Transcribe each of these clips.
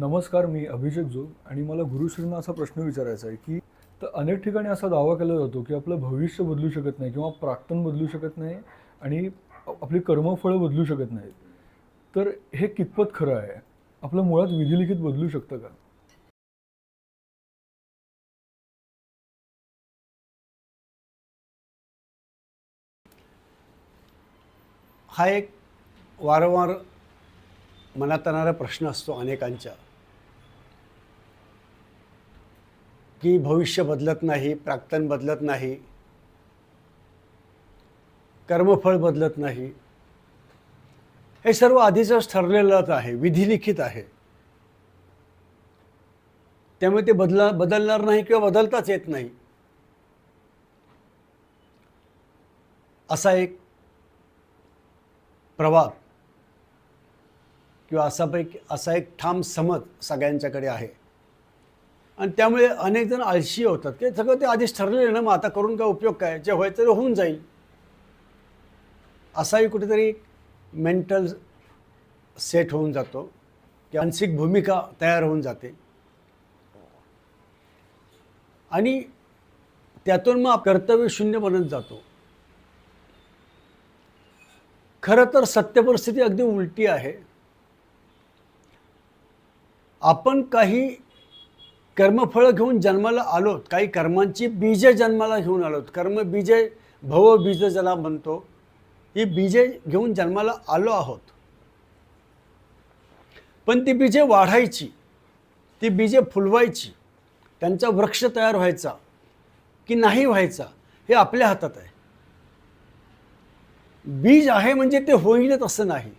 नमस्कार, मी अभिषेक जोग आणि मला गुरुश्रींना असा प्रश्न विचारायचा आहे की तर अनेक ठिकाणी असा दावा केला जातो की आपलं भविष्य बदलू शकत नाही किंवा प्राक्तन बदलू शकत नाही आणि आपली कर्मफळं बदलू शकत नाहीत. तर हे कितपत खरं आहे? आपलं मुळात विधिलिखित बदलू शकतं का? हा एक वारंवार मनात येणारा प्रश्न असतो अनेकांच्या, की भविष्य बदलत नाही, प्राक्तन बदलत नाही, कर्मफळ बदलत नाही. हे सर्व आधीचंच ठरलेलंच आहे, विधिलिखित आहे. त्यामुळे ते बदलणार नाही किंवा बदलताच येत नाही. असा एक प्रवाद किंवा असा एक ठाम समज सगळ्यांच्याकडे आहे. आणि त्यामुळे अनेक जण आळशी होतात की सगळं ते आधीच ठरलेलं ना, मग आता करून काय उपयोग काय, जे व्हायचं ते होऊन जाईल, असाही कुठेतरी मेंटल सेट होऊन जातो की मानसिक भूमिका तयार होऊन जाते. आणि त्यातून मग कर्तव्य शून्य बनत जातो. खरं तर सत्य परिस्थिती अगदी उलटी आहे. आपण काही कर्मफळं घेऊन जन्माला आलोत, काही कर्मांची बीजे जन्माला घेऊन आलोत. कर्म बीजे, भव बीज ज्याला म्हणतो, ही बीजे घेऊन जन्माला आलो आहोत. पण ती बीजे वाढायची, ती बीजे फुलवायची, त्यांचा वृक्ष तयार व्हायचा की नाही व्हायचा हे आपल्या हातात आहे. बीज आहे म्हणजे ते होईलच असं नाही.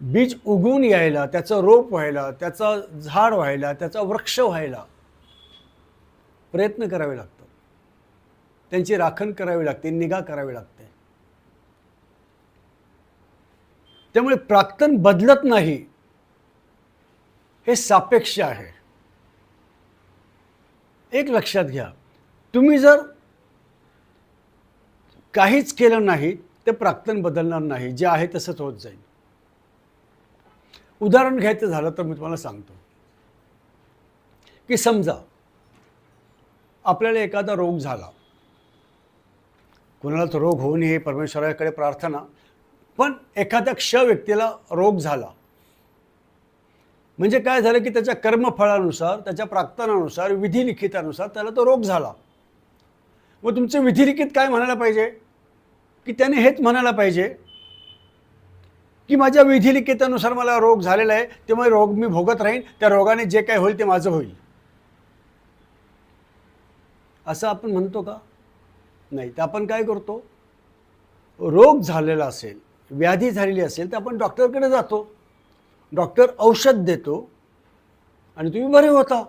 बीज उगवून यायला, त्याचं रोप व्हायला, त्याचं झाड व्हायला, त्याचा वृक्ष व्हायला प्रयत्न करावे लागतात. त्यांची राखण करावी लागते, निगा करावी लागते. त्यामुळे प्राक्तन बदलत नाही हे सापेक्ष आहे. एक लक्षात घ्या, तुम्ही जर काहीच केलं नाही ते प्राक्तन बदलणार नाही, जे आहे तसंच होत जाईल. उदाहरण घ्यायचं झालं तर मी तुम्हाला सांगतो की समजा आपल्याला एखादा रोग झाला. कोणाला तो रोग होऊ नये परमेश्वराकडे प्रार्थना, पण एखाद्या क्ष व्यक्तीला रोग झाला म्हणजे काय झालं की त्याच्या कर्मफळानुसार, त्याच्या प्राक्तनानुसार, विधिलिखितानुसार त्याला तो रोग झाला. मग तुमचं विधिलिखित काय म्हणायला पाहिजे की त्याने हेच म्हणायला पाहिजे की माझ्या विधिलिखितानुसार मला रोग झालेला आहे, त्यामुळे रोग मी भोगत राहीन, त्या रोगाने जे काय होईल ते माझं होईल, असं आपण म्हणतो का? नाही. तर आपण काय करतो, रोग झालेला असेल, व्याधी झालेली असेल तर आपण डॉक्टरकडे जातो, डॉक्टर औषध देतो आणि तुम्ही बरे होता.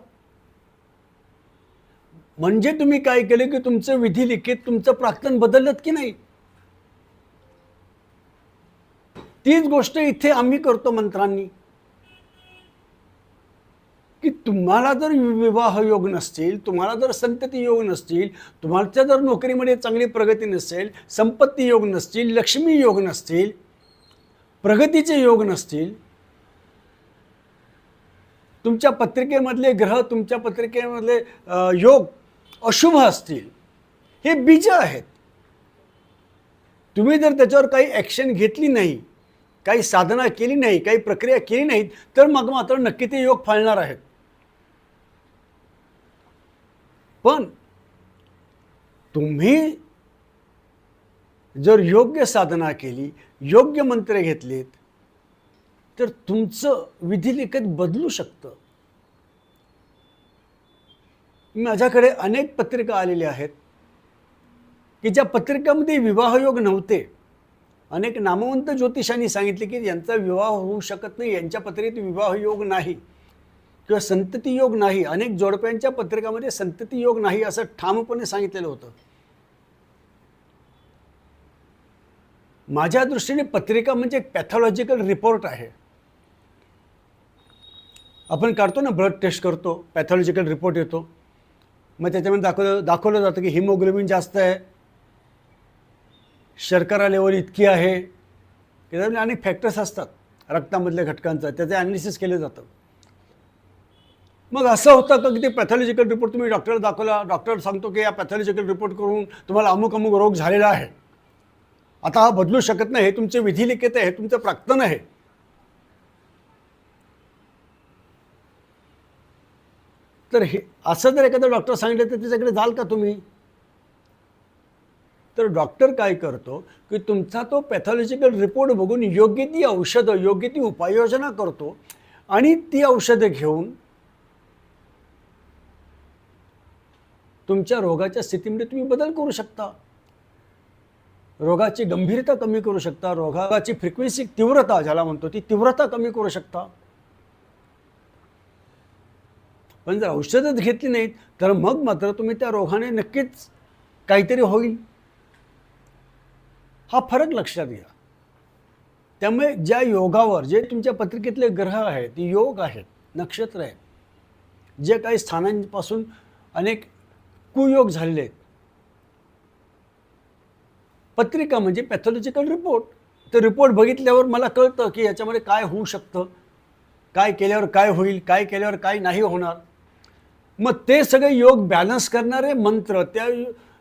म्हणजे तुम्ही काय केलं की तुमचं विधिलिखित, तुमचं प्राक्तन बदललं की नाही. तीच गोष्ट इथे आम्ही करतो मंत्रांनी, की तुम्हाला जर विवाह योग नसतील, तुम्हाला जर संतती योग नसतील, तुम्हाला जर नोकरीमध्ये चांगली प्रगती नसेल, संपत्ती योग नसतील, लक्ष्मी योग नसतील, प्रगतीचे योग नसतील, तुमच्या पत्रिकेमधले ग्रह, तुमच्या पत्रिकेमधले योग अशुभ असतील, हे बीज आहेत. तुम्ही जर त्याच्यावर काही ॲक्शन घेतली नाही, काही साधना केली नाही, काही प्रक्रिया केली नाहीत, तर मग मात्र नक्की ते योग फळणार आहेत. पण तुम्ही जर योग्य साधना केली, योग्य मंत्र घेतलेत, तर तुमचं विधिलिखित बदलू शकतं. माझ्याकडे अनेक पत्रिका आलेल्या आहेत की ज्या पत्रिकामध्ये विवाहयोग नव्हते. अनेक नामवंत ज्योतिषांनी सांगितले की यांचा विवाह होऊ शकत नाही, यांच्या पत्रिकेत विवाहयोग नाही किंवा संतती योग नाही. अनेक जोडप्यांच्या पत्रिकामध्ये संतती योग नाही असं ठामपणे सांगितलेलं होतं. माझ्या दृष्टीने पत्रिका म्हणजे एक पॅथॉलॉजिकल रिपोर्ट आहे. आपण काढतो ना, ब्लड टेस्ट करतो, पॅथॉलॉजिकल रिपोर्ट येतो, मग त्याच्यामध्ये दाखवलं जातं की हिमोग्लोबिन जास्त आहे, शर्करा लेवल इतकी आहे, त्याच्यामध्ये अनेक फॅक्टर्स असतात. रक्तामधल्या घटकांचा, त्याचं ॲनालिसिस केलं जातं. मग असं होतं का की ते पॅथॉलॉजिकल रिपोर्ट तुम्ही डॉक्टरला दाखवला, डॉक्टर सांगतो की या पॅथॉलॉजिकल रिपोर्ट करून तुम्हाला अमुक अमुक रोग झालेला आहे, आता हा बदलू शकत नाही, हे तुमचे विधिलिखित आहे, हे तुमचं प्राक्तन आहे. तर हे असं जर एखादा डॉक्टर सांगितलं तर त्याच्याकडे जाल का तुम्ही? तर डॉक्टर काय करतो की तुमचा तो पॅथॉलॉजिकल रिपोर्ट बघून योग्य ती औषधं, योग्य ती उपाययोजना करतो आणि ती औषधं घेऊन तुमच्या रोगाच्या स्थितीमध्ये तुम्ही बदल करू शकता, रोगाची गंभीरता कमी करू शकता, रोगाची फ्रिक्वेन्सी, तीव्रता ज्याला म्हणतो ती तीव्रता कमी करू शकता. पण जर औषधच घेतली नाहीत तर मग मात्र तुम्ही त्या रोगाने नक्कीच काहीतरी होईल. हा फरक लक्षात घ्या. त्यामुळे ज्या योगावर, जे तुमच्या पत्रिकेतले ग्रह आहेत, योग आहेत, नक्षत्र आहेत, जे काही स्थानांपासून अनेक कुयोग झालेले आहेत, पत्रिका म्हणजे पॅथॉलॉजिकल रिपोर्ट. तर रिपोर्ट बघितल्यावर मला कळतं की याच्यामध्ये काय होऊ शकतं, काय केल्यावर काय होईल, काय केल्यावर काय नाही होणार. मग ते सगळे योग बॅलन्स करणारे मंत्र, त्या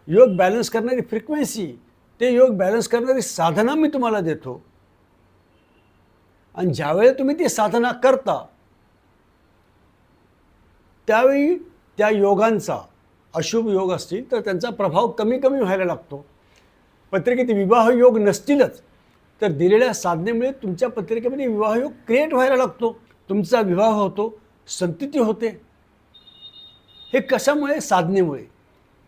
योग बॅलन्स करणारी फ्रिक्वेन्सी, ते योग बॅलन्स करणारी साधना मी तुम्हाला देतो. आणि ज्यावेळेला तुम्ही ती साधना करता त्यावेळी त्या योगांचा, अशुभ योग असतील तर त्यांचा प्रभाव कमी कमी व्हायला लागतो. पत्रिकेत विवाह योग नसतीलच तर दिलेल्या साधनेमुळे तुमच्या पत्रिकेमध्ये विवाह योग क्रिएट व्हायला लागतो, तुमचा विवाह होतो, संतती होते. हे कशामुळे? साधनेमुळे.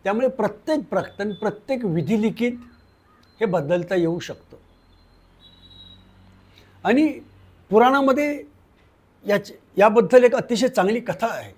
त्यामुळे प्रत्येक प्राक्तन, प्रत्येक विधिलिखित हे बदलता येऊ शकतं. आणि पुराणामध्ये याबद्दल एक अतिशय चांगली कथा आहे.